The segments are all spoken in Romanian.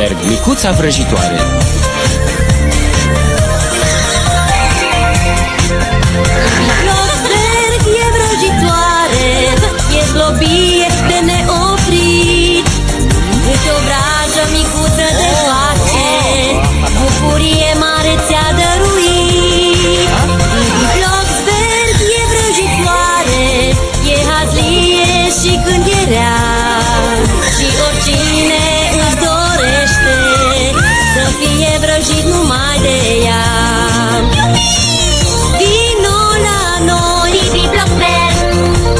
Blocksberg, micuța vrăjitoare. Blocksberg e vrăjitoare, e slobie de neoprit. Câte o vrajă micuță de face, bucurie mare ți-a dăruit. Blocksberg e vrăjitoare, e hazlie și când e rea. Și oricine își dorește să fie vrăjit numai de ea. Vino la noi, Bibi Blocksberg,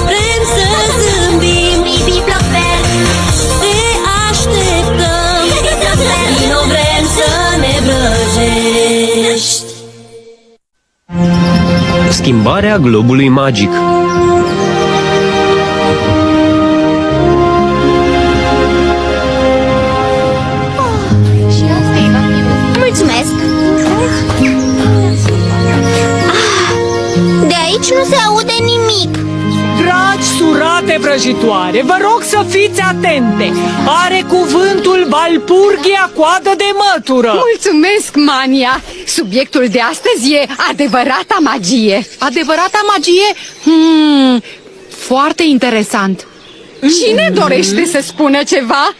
vrem să zâmbim, Bibi Blocksberg, te așteptăm, Bibi Blocksberg, vino, vrem să ne vrăjești. Schimbarea globului magic. Mulțumesc! De aici nu se aude nimic. Dragi surate vrăjitoare, vă rog să fiți atente. Are cuvântul Valpurghia coadă de mătură. Mulțumesc, Mania! Subiectul de astăzi e adevărata magie. Adevărata magie? Foarte interesant. Cine dorește să spună ceva?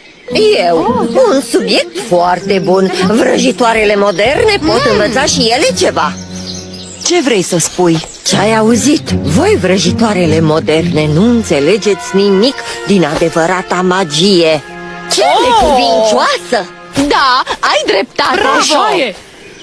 Eu, un subiect foarte bun. Vrăjitoarele moderne pot învăța și ele ceva. Ce vrei să spui? Ce ai auzit? Voi, vrăjitoarele moderne, nu înțelegeți nimic din adevărata magie. Ce necuvincioasă! Da, ai dreptate. Așa e.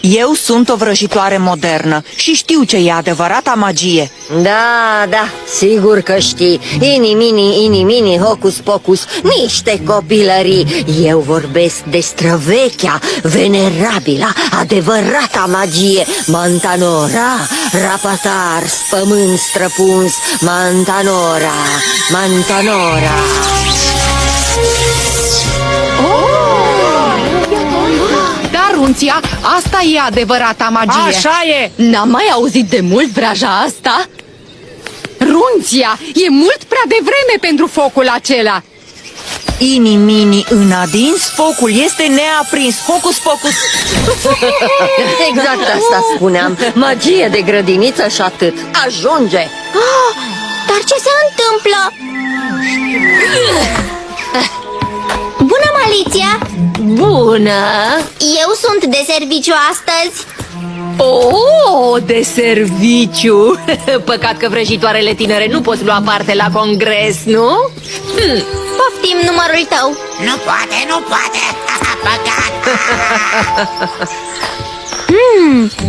Eu sunt o vrăjitoare modernă și știu ce e adevărata magie. Da, da, sigur că știi. Inimini, inimini, hocus pocus, niște copilării. Eu vorbesc de străvechea, venerabila, adevărata magie. Mantanora, rapatar, pământ străpuns, Mantanora, Mantanora. Runția, asta e adevărata magie. Așa e. N-am mai auzit de mult vraja asta. Runția, e mult prea devreme pentru focul acela. Inimini în adins, focul este neaprins. Hocus pocus. Exact asta spuneam. Magie de grădiniță și atât. Ajunge. Dar ce se întâmplă? Bună, Maliția! Bună! Eu sunt de serviciu astăzi. Oh, de serviciu! Păcat că vrăjitoarele tinere nu pot lua parte la congres, nu? Poftim numărul tău. Nu poate, nu poate. Păcat.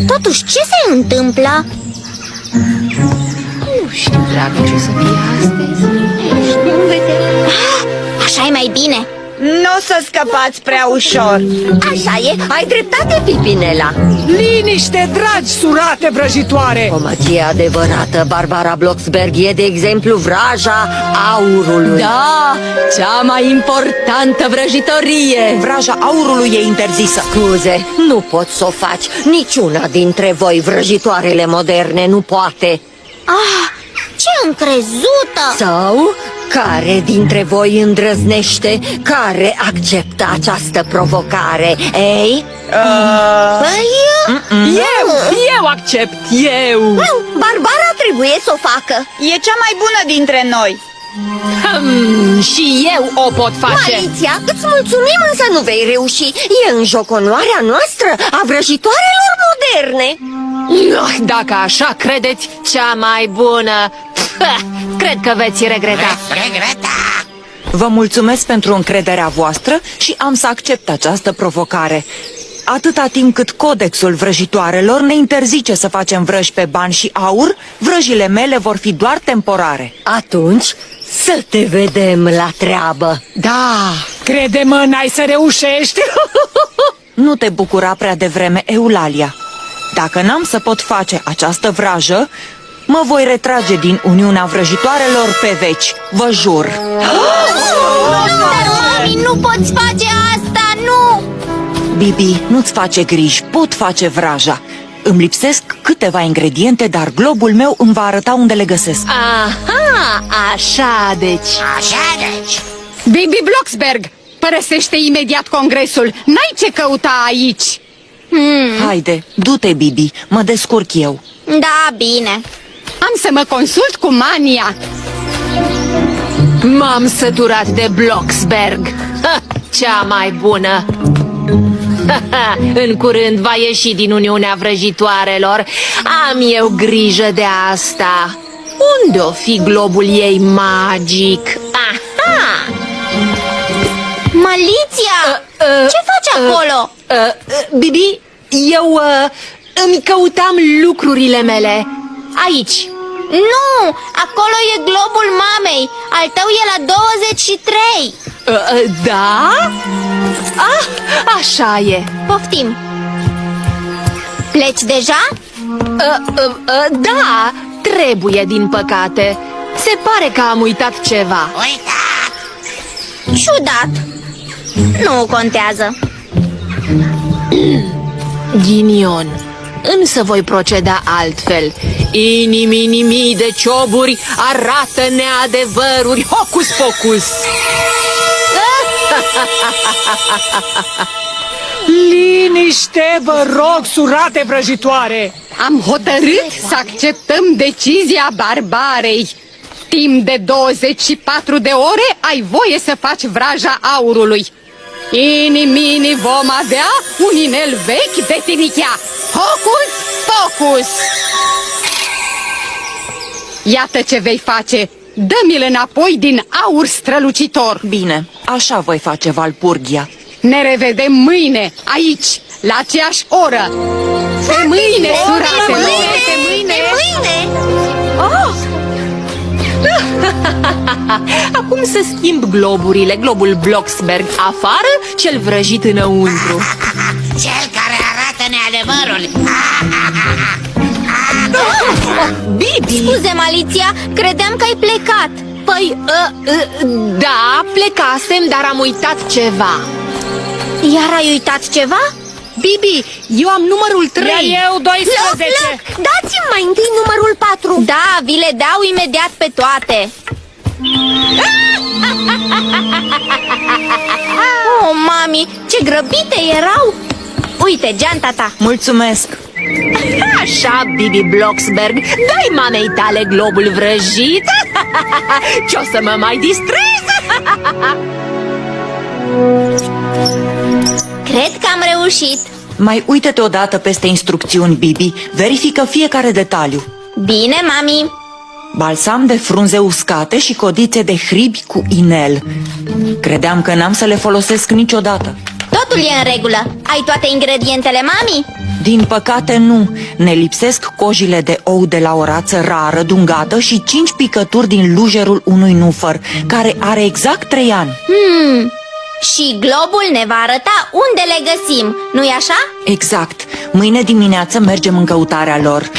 Totuși, ce se întâmplă? Nu știu, dragă, ce o să fie astăzi. Așa e mai bine. Nu o să scăpați prea ușor. Așa e, ai dreptate, Pipinela. Liniște, dragi surate vrăjitoare. O magie adevărată, Barbara Blocksberg, e de exemplu vraja aurului. Da, cea mai importantă vrăjitorie. Vraja aurului e interzisă. Scuze, nu poți să o faci. Niciuna dintre voi, vrăjitoarele moderne, nu poate. Ce încrezută! Sau care dintre voi îndrăznește? Care acceptă această provocare? Ei? Păi, Eu accept, eu. Barbara trebuie să o facă. E cea mai bună dintre noi. Și eu o pot face. Maliția, îți mulțumim, însă nu vei reuși. E în joc onoarea noastră, a vrăjitoarelor moderne. Dacă așa credeți, Cea mai bună! Cred că veți regreta. Regreta. Vă mulțumesc pentru încrederea voastră și am să accept această provocare. Atâta timp cât codexul vrăjitoarelor ne interzice să facem vrăji pe bani și aur, vrăjile mele vor fi doar temporare. Atunci să te vedem la treabă. Da, crede-mă, n-ai să reușești. Nu te bucura prea devreme, Eulalia. Dacă n-am să pot face această vrajă, mă voi retrage din Uniunea Vrăjitoarelor pe veci, vă jur. Dar, mami, nu poți face asta, nu! Bibi, nu-ți face griji, pot face vraja. Îmi lipsesc câteva ingrediente, dar globul meu îmi va arăta unde le găsesc. Aha, așa deci. Așa deci. Bibi Blocksberg, Părăsește imediat congresul. N-ai ce căuta aici. Haide, du-te, Bibi, mă descurc eu. Da, bine. Am să mă consult cu Mania. M-am săturat de Bloxberg. Ha, cea mai bună. În curând va ieși din Uniunea Vrăjitoarelor. Am eu grijă de asta. Unde o fi globul ei magic? Aha! Maliția! Ce faci acolo? Bibi, eu îmi căutam lucrurile mele. Aici. Nu! Acolo e globul mamei. Al tău e la 23. Da? Ah, așa e. Poftim. Pleci deja? Da, trebuie, din păcate. Se pare că am uitat ceva. Uita! Ciudat. Nu contează. Ghinion. Însă voi proceda altfel. Inimii de cioburi arată neadevăruri. Hocus pocus! Liniște, vă rog, surate vrăjitoare! Am hotărât să acceptăm decizia barbarei. Timp de 24 de ore ai voie să faci vraja aurului. Inimini vom avea un inel vechi de tinichea. Hocus pocus! Iată ce vei face. Dă-mi-l înapoi din aur strălucitor. Bine, așa voi face, Valpurgia. Ne revedem mâine, aici, la aceeași oră. Pe mâine, surate, pe mâine. Acum să schimb globurile. Globul Bloxberg afară, cel vrăjit înăuntru. Cel care arată neadevărul! Bibi! Scuze, Maliția, credeam că ai plecat. Păi, da, plecasem, dar am uitat ceva. Iar ai uitat ceva? Bibi, eu am numărul 3. Iar eu 12. Dați-mi mai întâi numărul 4. Da, vi le dau imediat pe toate. Oh, mami, ce grăbite erau. Uite, geanta ta. Mulțumesc! Așa, Bibi Bloxberg, dai mamei tale globul vrăjit. Ce o să mă mai distrez? Cred că am reușit. Mai uită-te odată peste instrucțiuni, Bibi. Verifică fiecare detaliu. Bine, mami. Balsam de frunze uscate și codițe de hribi cu inel. Credeam că n-am să le folosesc niciodată. Totul e în regulă. Ai toate ingredientele, mami? Din păcate nu. Ne lipsesc cojile de ou de la o rață rară, dungată și 5 picături din lujerul unui nufăr, care are exact 3 ani. Și globul ne va arăta unde le găsim, nu-i așa? Exact. Mâine dimineață mergem în căutarea lor.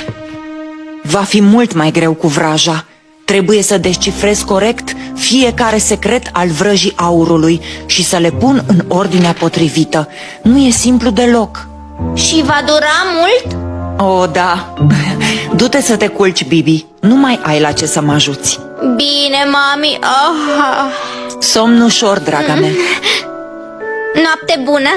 Va fi mult mai greu cu vraja. Trebuie să descifrez corect fiecare secret al vrăjii aurului și să le pun în ordinea potrivită. Nu e simplu deloc. Și va dura mult? O, da. Du-te să te culci, Bibi. Nu mai ai la ce să mă ajuți. Bine, mami. Somn ușor, draga mea. Noapte bună.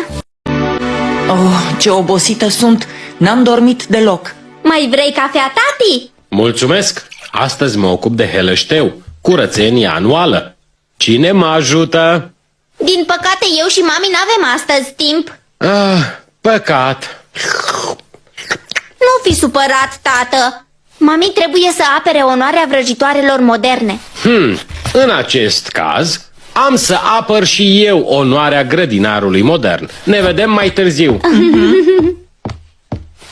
Oh, ce obosită sunt. N-am dormit deloc. Mai vrei cafea, tati? Mulțumesc! Astăzi mă ocup de helășteu, curățenie anuală. Cine mă ajută? Din păcate, eu și mami n-avem astăzi timp. Păcat. Nu fi supărat, tată. Mami trebuie să apere onoarea vrăjitoarelor moderne. În acest caz, am să apăr și eu onoarea grădinarului modern. Ne vedem mai târziu.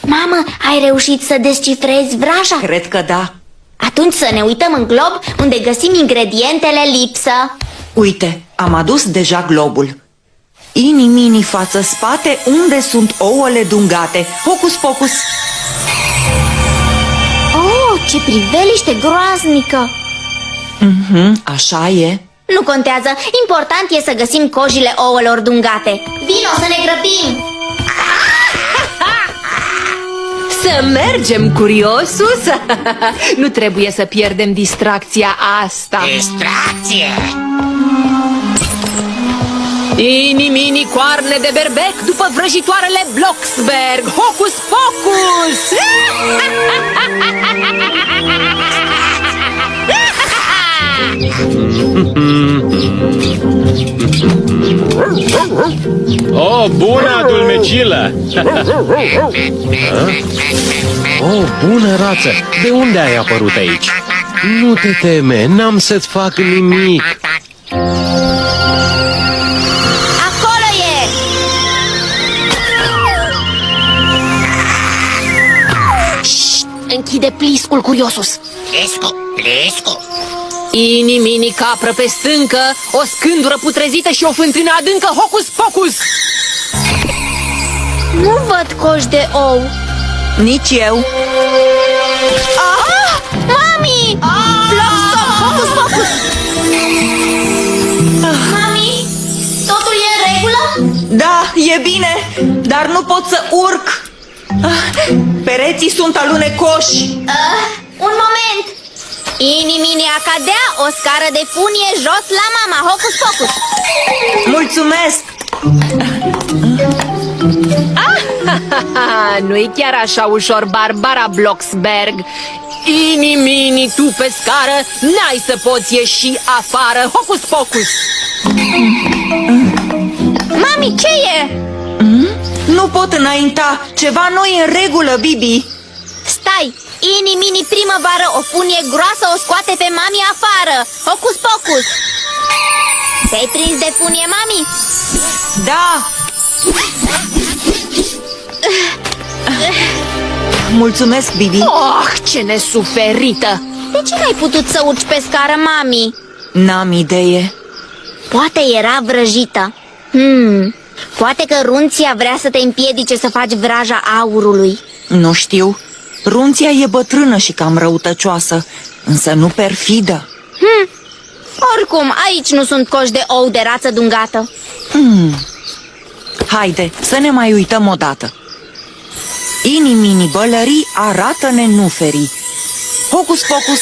Mamă, ai reușit să descifrezi vraja? Cred că da. Atunci să ne uităm în glob unde găsim ingredientele lipsă. Uite, am adus deja globul. Ini-mini față-spate, unde sunt ouăle dungate? Hocus pocus! Oh, ce priveliște groaznică! Așa e. Nu contează, important e să găsim cojile ouălor dungate. Vino să ne grăbim! Să mergem, curiosus. Nu trebuie să pierdem distracția asta. Distracție! Ini-mini coarne de berbec după vrăjitoarele Bloxberg. Hocus pocus! Oh, bună adulmecilă! Oh, bună rață! De unde ai apărut aici? Nu te teme, n-am să-ți fac nimic. Acolo e! Șşt! Închide pliscul, Curiosus. Plescu. Ini-mini capră pe stâncă, o scândură putrezită și o fântână adâncă. Hocus pocus! Nu văd coși de ou. Nici eu. Ah! Mami! Bloc, stop! Hocus pocus! Mami? Totul e în regulă? Da, e bine, dar nu pot să urc. Pereții sunt alunecoși. Un moment! Ini-mini a cadea, o scară de funie jos la mama. Hocus pocus! Mulțumesc! Nu-i chiar așa ușor, Barbara Bloxberg. Ini-mini, tu pe scară, n-ai să poți ieși afară. Hocus pocus! Mami, ce e? Nu pot înainta, ceva nu e în regulă, Bibi. Stai! Ini-mini primăvară, o funie groasă o scoate pe mami afară. Hocus pocus! Te-ai prins de funie, mami? Da! Mulțumesc, Bibi. Oh, ce nesuferită! De ce n-ai putut să urci pe scară, mami? N-am idee. Poate era vrăjită. Poate că Runția vrea să te împiedice să faci vraja aurului. Nu știu. Runția e bătrână și cam răutăcioasă, însă nu perfidă. Oricum, aici nu sunt coși de ou de rață dungată. Haide, să ne mai uităm odată. Ini-mini bălării arată nenuferii. Hocus pocus!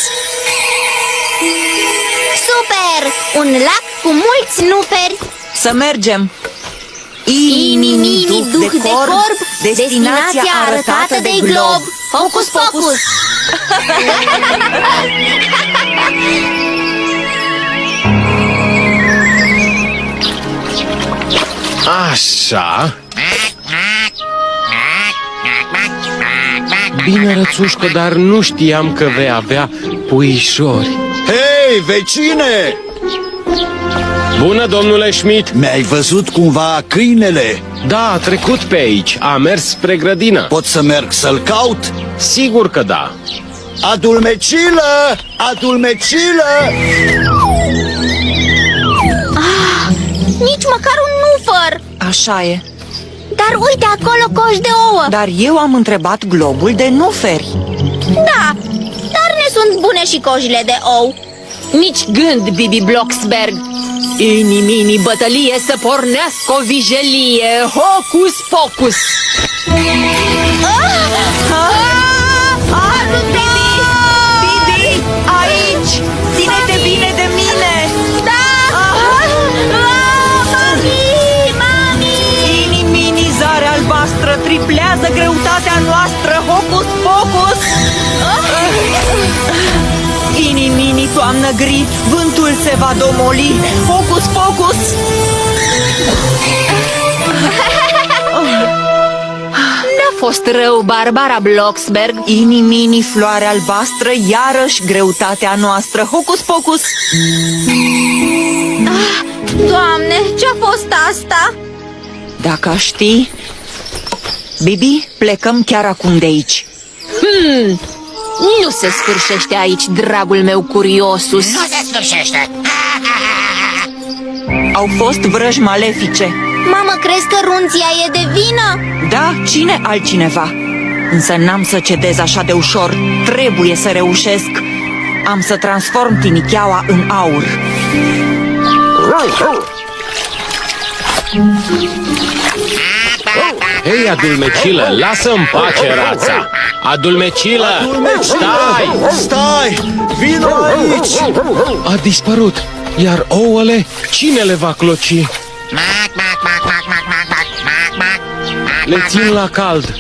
Super! Un lac cu mulți nuferi. Să mergem! Ini-mini, duh de corb, destinația arătată de glob. Hocus pocus! Așa. Bine, rățușcă, dar nu știam că vei avea puișori. Hei, vecine! Bună, domnule Schmidt. Mi-ai văzut cumva câinele? Da, a trecut pe aici, a mers spre grădină. Pot să merg să-l caut? Sigur că da. Adulmecilă! Adulmecilă! Nici măcar un nufăr. Așa e. Dar uite acolo coși de ouă. Dar eu am întrebat globul de nuferi. Da, dar ne sunt bune și cojile de ou. Nici gând, Bibi Bloxberg. Ini-mini bătălie să pornească o vijelie. Hocus pocus! Bibi, aici! Ține-te bine de mine! Ini-mini zare albastră triplează greutatea noastră. Hocus pocus! Ini-mini toamnă gri, vântul se va domoli. Hocus pocus! N-a fost rău, Barbara Bloxberg. Ini-mini floare albastră, iarăși greutatea noastră. Hocus pocus! Doamne, ce-a fost asta? Dacă aș ști... Bibi, plecăm chiar acum de aici. Nu se sfârșește aici, dragul meu Curiosus. Nu se sfârșește. Au fost vrăji malefice. Mamă, crezi că Runția e de vină? Da, cine altcineva? Însă n-am să cedez așa de ușor. Trebuie să reușesc. Am să transform tinicheaua în aur. Hei, adulmecilă, lasă în pace rața. Adulmecilă, stai! Stai! Vino aici! A dispărut, iar ouăle, cine le va cloci? Mac, Le țin la cald.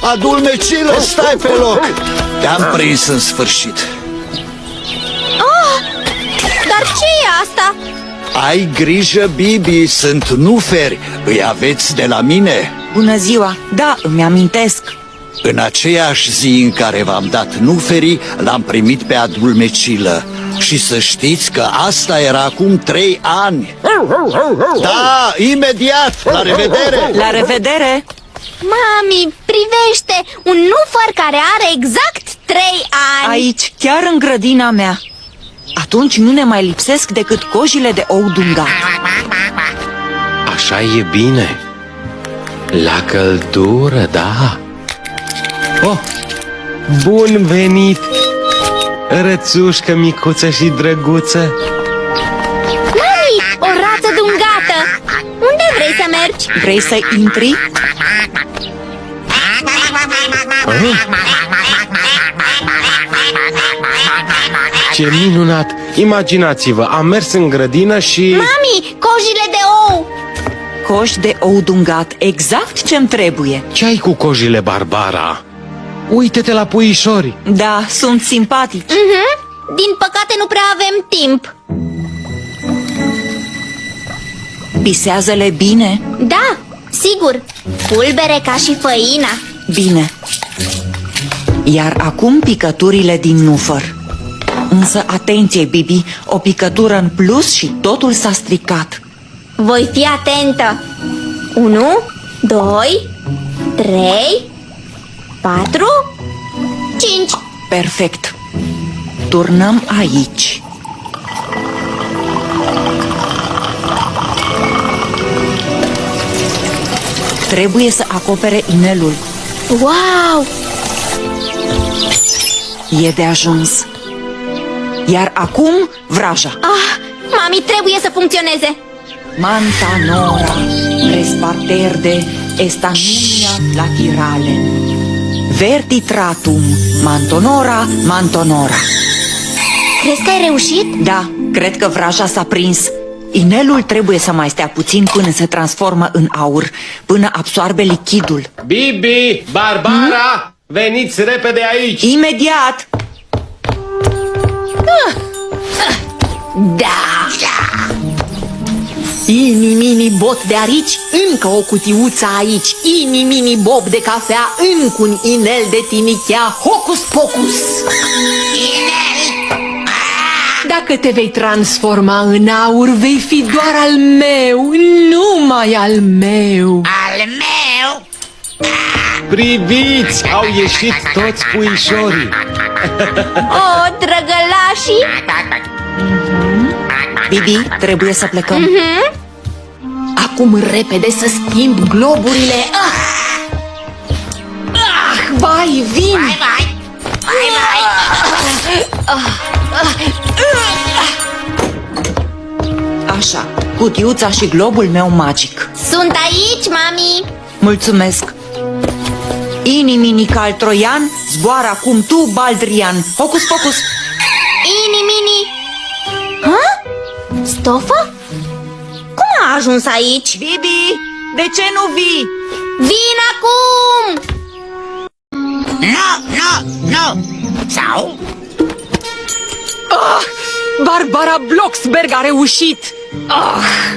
Adulmecilă, stai pe loc! Te-am prins în sfârșit. Dar ce e asta? Ai grijă, Bibi, sunt nuferi. Îi aveți de la mine? Bună ziua! Da, îmi amintesc. În aceeași zi în care v-am dat nuferii, l-am primit pe Adulmecilă. Și să știți că asta era acum 3 ani. Da, imediat! La revedere! La revedere! Mami, privește! Un nufăr care are exact 3 ani! Aici, chiar în grădina mea. Atunci nu ne mai lipsesc decât cojile de ou dungat. Așa e bine. La căldură, da. Oh, bun venit, rățușcă micuță și drăguță. Mami, o rață dungată! Unde vrei să mergi? Vrei să intri? Ce minunat! Imaginați-vă, am mers în grădină și... Mami, cojile de ou! Coși de ou dungat, exact ce-mi trebuie. Ce ai cu cojile, Barbara? Uite-te la puișori. Da, sunt simpatici. Din păcate nu prea avem timp. Pisează-le bine? Da, sigur, pulbere ca și făina. Bine. Iar acum picăturile din nufăr. Însă atenție, Bibi, o picătură în plus și totul s-a stricat. Voi fi atentă. 1, 2, 3, 4, 5. Perfect. Turnăm aici. Trebuie să acopere inelul. Wow! E de ajuns. Iar acum, vraja. Ah, mami, trebuie să funcționeze. Mantanora, resparterde, estaminia laterale. Vertitratum, mantonora, mantonora. Crezi că ai reușit? Da, cred că vraja s-a prins. Inelul trebuie să mai stea puțin până se transformă în aur, până absoarbe lichidul. Bibi, Barbara, veniți repede aici. Imediat! Da! Ini-mini bot de arici, încă o cutiuță aici. Ini-mini bob de cafea, încă un inel de tinichea. Hocus pocus! Dacă te vei transforma în aur, vei fi doar al meu, numai al meu. Al meu? Priviți, au ieșit toți puișorii. O, drăgălașii! Bibi, trebuie să plecăm. Acum repede să schimb globurile. Vai, vin! Vai! Așa, cutiuța și globul meu magic. Sunt aici, mami! Mulțumesc. Ini-mini cal troian, zboară acum tu, Baldrian. Hocus pocus! Ini-mini! Hă? Stofă? Cum a ajuns aici? Bibi, de ce nu vii? Vin acum! Nu! Sau? Barbara Blocksberg a reușit!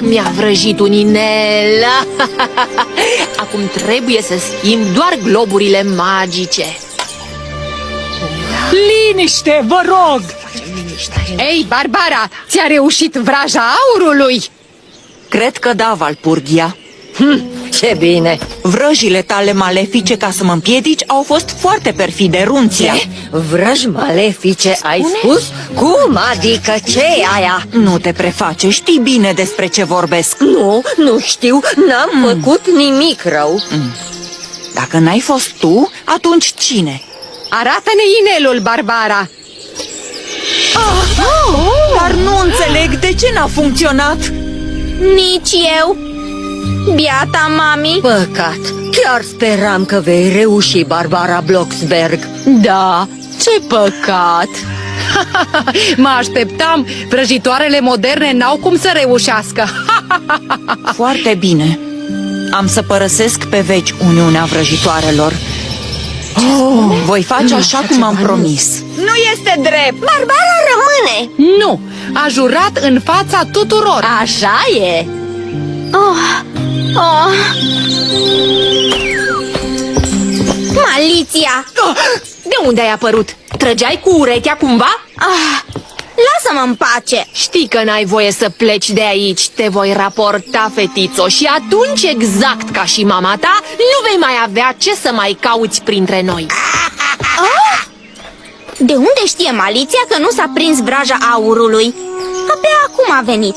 Mi-a vrăjit un inel! Acum trebuie să schimb doar globurile magice. Liniște, vă rog! Ei, Barbara, ți-a reușit vraja aurului? Cred că da, Valpurgia. Ce bine! Vrăjile tale malefice ca să mă împiedici au fost foarte perfide, Runția. Vrăji malefice, ai spus? Cum adică? Ce aia? Nu te preface, știi bine despre ce vorbesc. Nu știu, n-am făcut nimic rău. Dacă n-ai fost tu, atunci cine? Arată-ne inelul, Barbara. Dar nu înțeleg de ce n-a funcționat. Nici eu. Biata mami. Păcat, chiar speram că vei reuși, Barbara Blocksberg. Da, ce păcat! Mă așteptam, vrăjitoarele moderne n-au cum să reușească. Foarte bine. Am să părăsesc pe veci Uniunea Vrăjitoarelor. Voi face așa cum am promis. Nu este drept! Barbara rămâne! Nu, a jurat în fața tuturor. Așa e. Maliția! De unde ai apărut? Trăgeai cu urechea cumva? Lasă-mă în pace! Știi că n-ai voie să pleci de aici. Te voi raporta, fetițo, și atunci, exact ca și mama ta, nu vei mai avea ce să mai cauți printre noi. De unde știe Maliția că nu s-a prins vraja aurului? Abia acum a venit.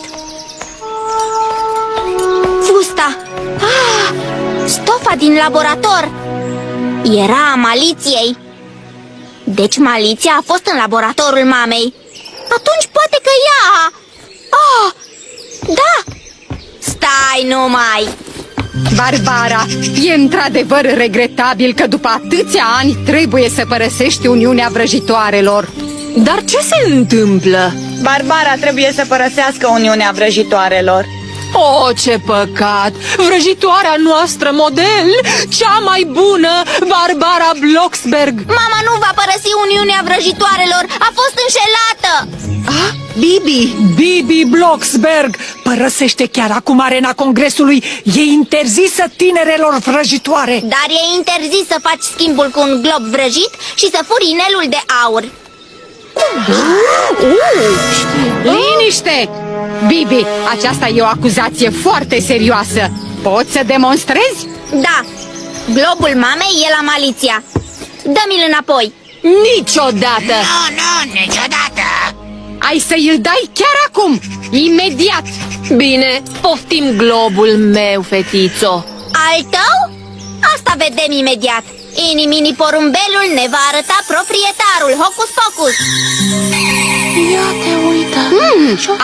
Fusta! Stofa din laborator! Era a Maliției. Deci Maliția a fost în laboratorul mamei. Atunci poate că ea... da! Stai numai! Barbara, e într-adevăr regretabil că după atâția ani trebuie să părăsești Uniunea Vrăjitoarelor. Dar ce se întâmplă? Barbara trebuie să părăsească Uniunea Vrăjitoarelor. Oh, ce păcat! Vrăjitoarea noastră model, cea mai bună, Barbara Blocksberg. Mama nu va părăsi Uniunea Vrăjitoarelor! A fost înșelată! Bibi Blocksberg părăsește chiar acum arena congresului. E interzisă tinerelor vrăjitoare. Dar e interzis să faci schimbul cu un glob vrăjit și să furi inelul de aur. Liniște! Bibi, aceasta e o acuzație foarte serioasă. Poți să demonstrezi? Da, globul mamei e la Maliția. Dă-mi-l înapoi. Niciodată! Nu, niciodată! Ai să îl dai chiar acum, imediat. Bine, poftim globul meu, fetițo. Al tău? Asta vedem imediat. Inimini porumbelul ne va arăta proprietarul. Hocus pocus! Ia te uită.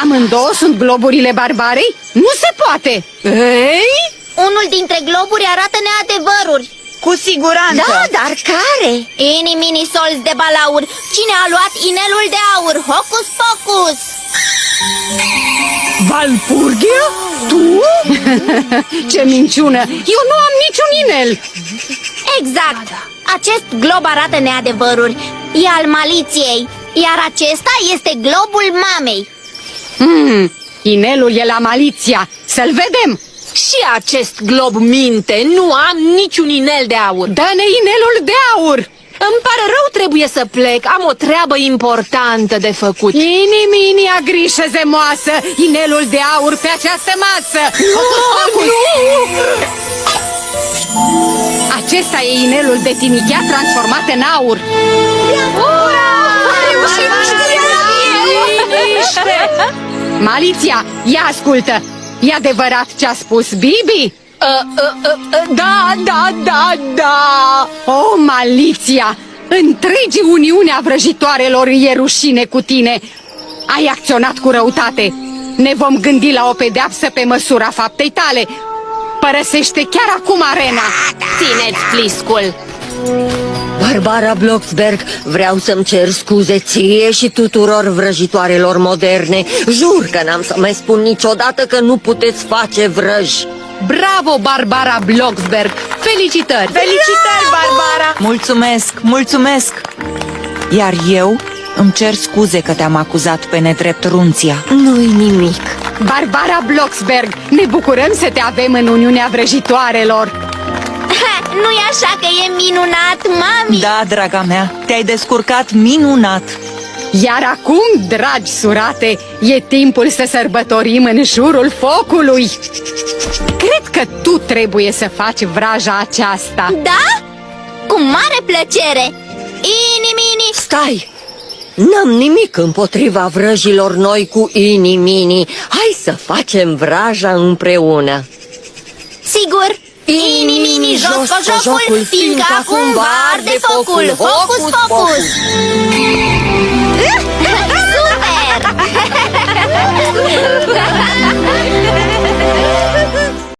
Amândouă sunt globurile Barbarei? Nu se poate! Ei? Unul dintre globuri arată neadevăruri. Cu siguranță. Da, dar care? Inimini solzi de balaur. Cine a luat inelul de aur? Hocus pocus! Valpurgia? Tu? Ce minciună! Eu nu am niciun inel! Exact! Acest glob arată neadevăruri. E al Maliției. Iar acesta este globul mamei. Inelul e la Maliția. Să-l vedem! Și acest glob minte. Nu am niciun inel de aur. Dă-ne inelul de aur! Îmi pare rău, trebuie să plec. Am o treabă importantă de făcut. Inimini, agrișă zemoasă! Inelul de aur pe această masă! Acesta e inelul de tinichea transformat în aur. Maliția, ia ascultă! E adevărat ce a spus Bibi? Da. Oh, Maliția! Întregii Uniunea Vrăjitoarelor e rușine cu tine! Ai acționat cu răutate! Ne vom gândi la o pedeapsă pe măsura faptei tale! Părăsește chiar acum arena! Țineți pliscul! Barbara Blocksberg, vreau să-mi cer scuze ție și tuturor vrăjitoarelor moderne. Jur că n-am să mai spun niciodată că nu puteți face vrăji. Bravo, Barbara Blocksberg! Felicitări! Felicitări, Barbara! Mulțumesc! Iar eu îmi cer scuze că te-am acuzat pe nedrept, Runția. Nu-i nimic. Barbara Blocksberg, ne bucurăm să te avem în Uniunea Vrăjitoarelor! Nu-i așa că e minunat, mami? Da, draga mea, te-ai descurcat minunat. Iar acum, dragi surate, e timpul să sărbătorim în jurul focului. Cred că tu trebuie să faci vraja aceasta. Da? Cu mare plăcere! Inimini! Stai! N-am nimic împotriva vrăjilor noi cu inimini. Hai să facem vraja împreună. Sigur! Inimini, jos cu jocul, fiindcă acum va arde focul! Hocus pocus! Super!